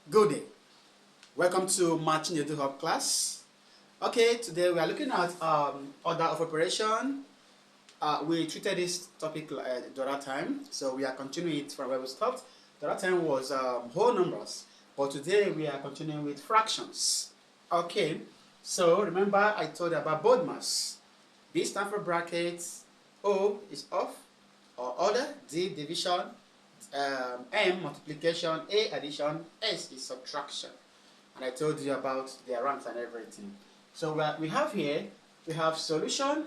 Good day. Welcome to Matching Edu Hub class. Okay, today we are looking at order of operation. We treated this topic the other time, so we are continuing it from where we stopped. The other time was whole numbers, but today we are continuing with fractions. Okay, so remember I told you about BODMAS. B stands for brackets, O is off or order, D division, M multiplication, A addition, S is subtraction. And I told you about their ranks and everything. So we have here, we have solution.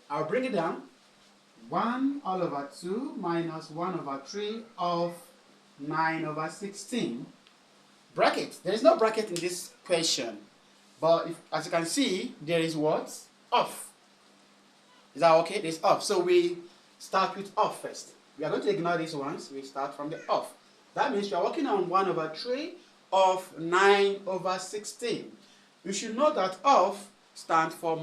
I'll bring it down. 1 all over 2 minus 1 over 3 of 9 over 16. Bracket. There is no bracket in this question. But as you can see, there is what? Off. Is that okay? There's off. So we start with off first. We are going to ignore these ones. We start from the off. That means we are working on 1 over 3 of 9 over 16. You should know that off stands for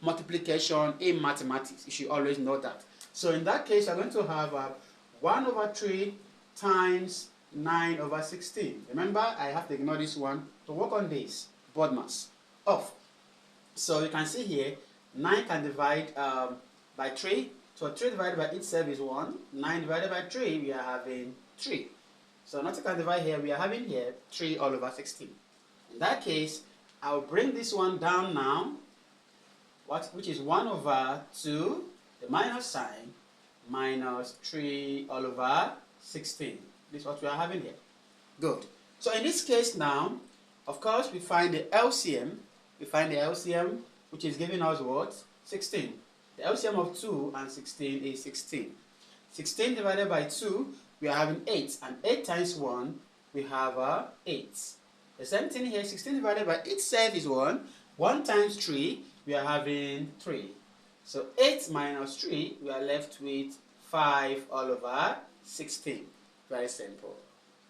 multiplication in mathematics. You should always know that. So in that case, I'm going to have 1 over 3 times 9 over 16. Remember, I have to ignore this one to work on this. BODMAS. Off. So you can see here, 9 can divide by 3. So 3 divided by itself is 1. 9 divided by 3, we are having 3. So nothing can divide here, we are having here 3 all over 16. In that case, I'll bring this one down now, which is 1 over 2, the minus sign, minus 3 all over 16. This is what we are having here. Good. So in this case now, of course, we find the LCM. We find the LCM, which is giving us what? 16. The LCM of 2 and 16 is 16. 16 divided by 2, we are having 8. And 8 times 1, we have 8. The same thing here, 16 divided by itself is 1. 1 times 3, we are having 3. So 8 minus 3, we are left with 5 all over 16. Very simple.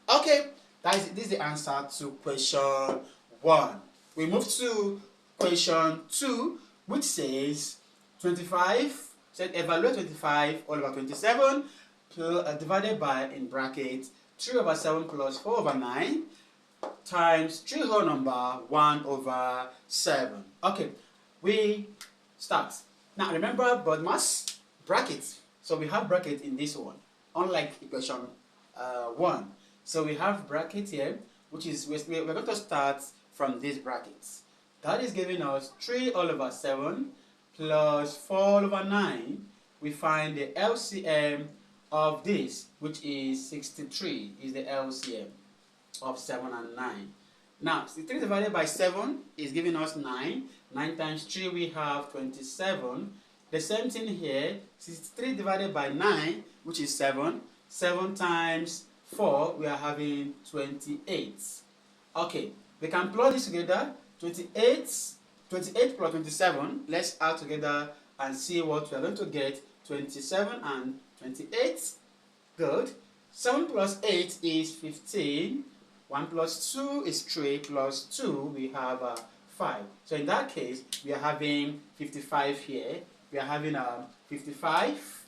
Okay, this is the answer to question 1. We move to question 2, which says 25, said evaluate 25 all over 27 divided by, in bracket, 3 over 7 plus 4 over 9 times 3 whole number 1 over 7. Okay, we start. Now remember BODMAS, brackets. So we have bracket in this one, unlike equation 1. So we have bracket here, which is, we're going to start from these brackets. That is giving us 3 all over 7 plus 4 over 9. We find the LCM of this, which is 63, is the LCM of 7 and 9. Now, 63 divided by 7 is giving us 9. 9 times 3, we have 27. The same thing here, 63 divided by 9, which is 7. 7 times 4, we are having 28. Okay, we can plug this together. 28 plus 27, let's add together and see what we are going to get. 27 and 28, good. 7 plus 8 is 15. 1 plus 2 is 3 plus 2, we have 5. So in that case, we are having 55 here. We are having 55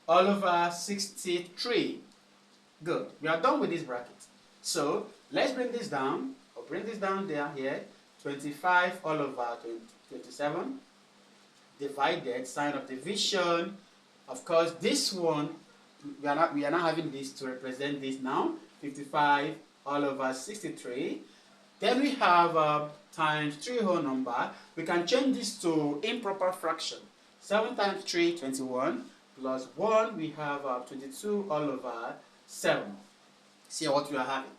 all over 63. Good. We are done with this bracket. So let's bring this down. I'll bring this down there here. 25 all over 27 divided, sign of division. Of course, this one, we are not having this to represent this now. 55 all over 63. Then we have times 3 whole number. We can change this to improper fraction. 7 times 3, 21, plus 1, we have 22 all over 7. See what we are having.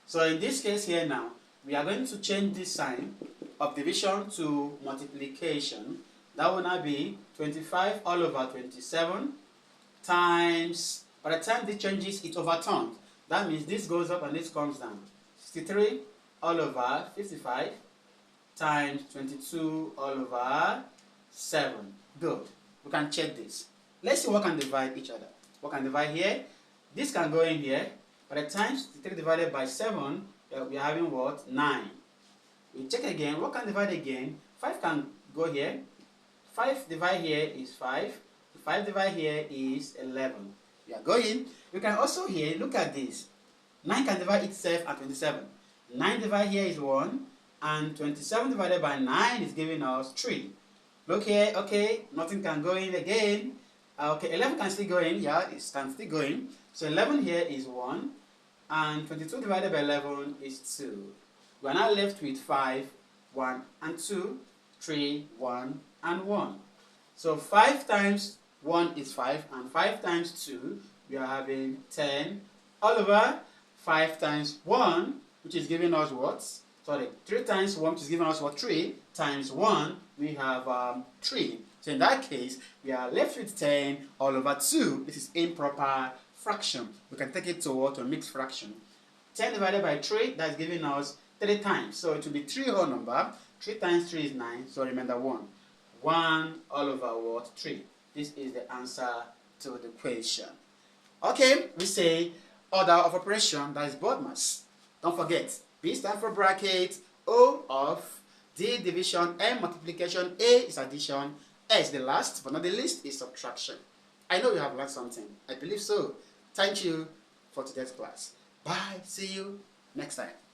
So in this case here now, we are going to change this sign of division to multiplication. That will now be 25 all over 27 times, by the time this changes, it overturns. That means this goes up and this comes down. 63 all over 55 times 22 all over 7. Good. We can check this. Let's see what can divide each other. What can divide here? This can go in here. By the time 63 divided by 7, we are having what? 9. We check again. What can divide again? 5 can go here. 5 divided here is 5. 5 divided here is 11. We are going. You can also here, look at this. 9 can divide itself and 27. 9 divided here is 1, and 27 divided by 9 is giving us 3. Look here, okay, nothing can go in again. Okay, 11 can still go in, yeah, it can still go in. So 11 here is 1, and 22 divided by 11 is 2. We are now left with 5, 1 and 2, 3, 1 and 1. So 5 times 1 is 5, and 5 times 2, we are having 10 all over 5 times 1, which is giving us what? Sorry, 3 times 1, which is giving us what? 3 times 1, we have 3. So in that case, we are left with 10 all over 2. This is improper fraction. We can take it to what? A mixed fraction. 10 divided by 3, that's giving us 3 times. So it will be 3 whole number. 3 times 3 is 9, so remember 1. 1 all over what? 3. This is the answer to the question. Okay, we say order of operation, that is BODMAS. Don't forget, B stands for bracket, O of D division, M multiplication, A is addition, S the last but not the least is subtraction. I know you have learned something. I believe so. Thank you for today's class. Bye. See you next time.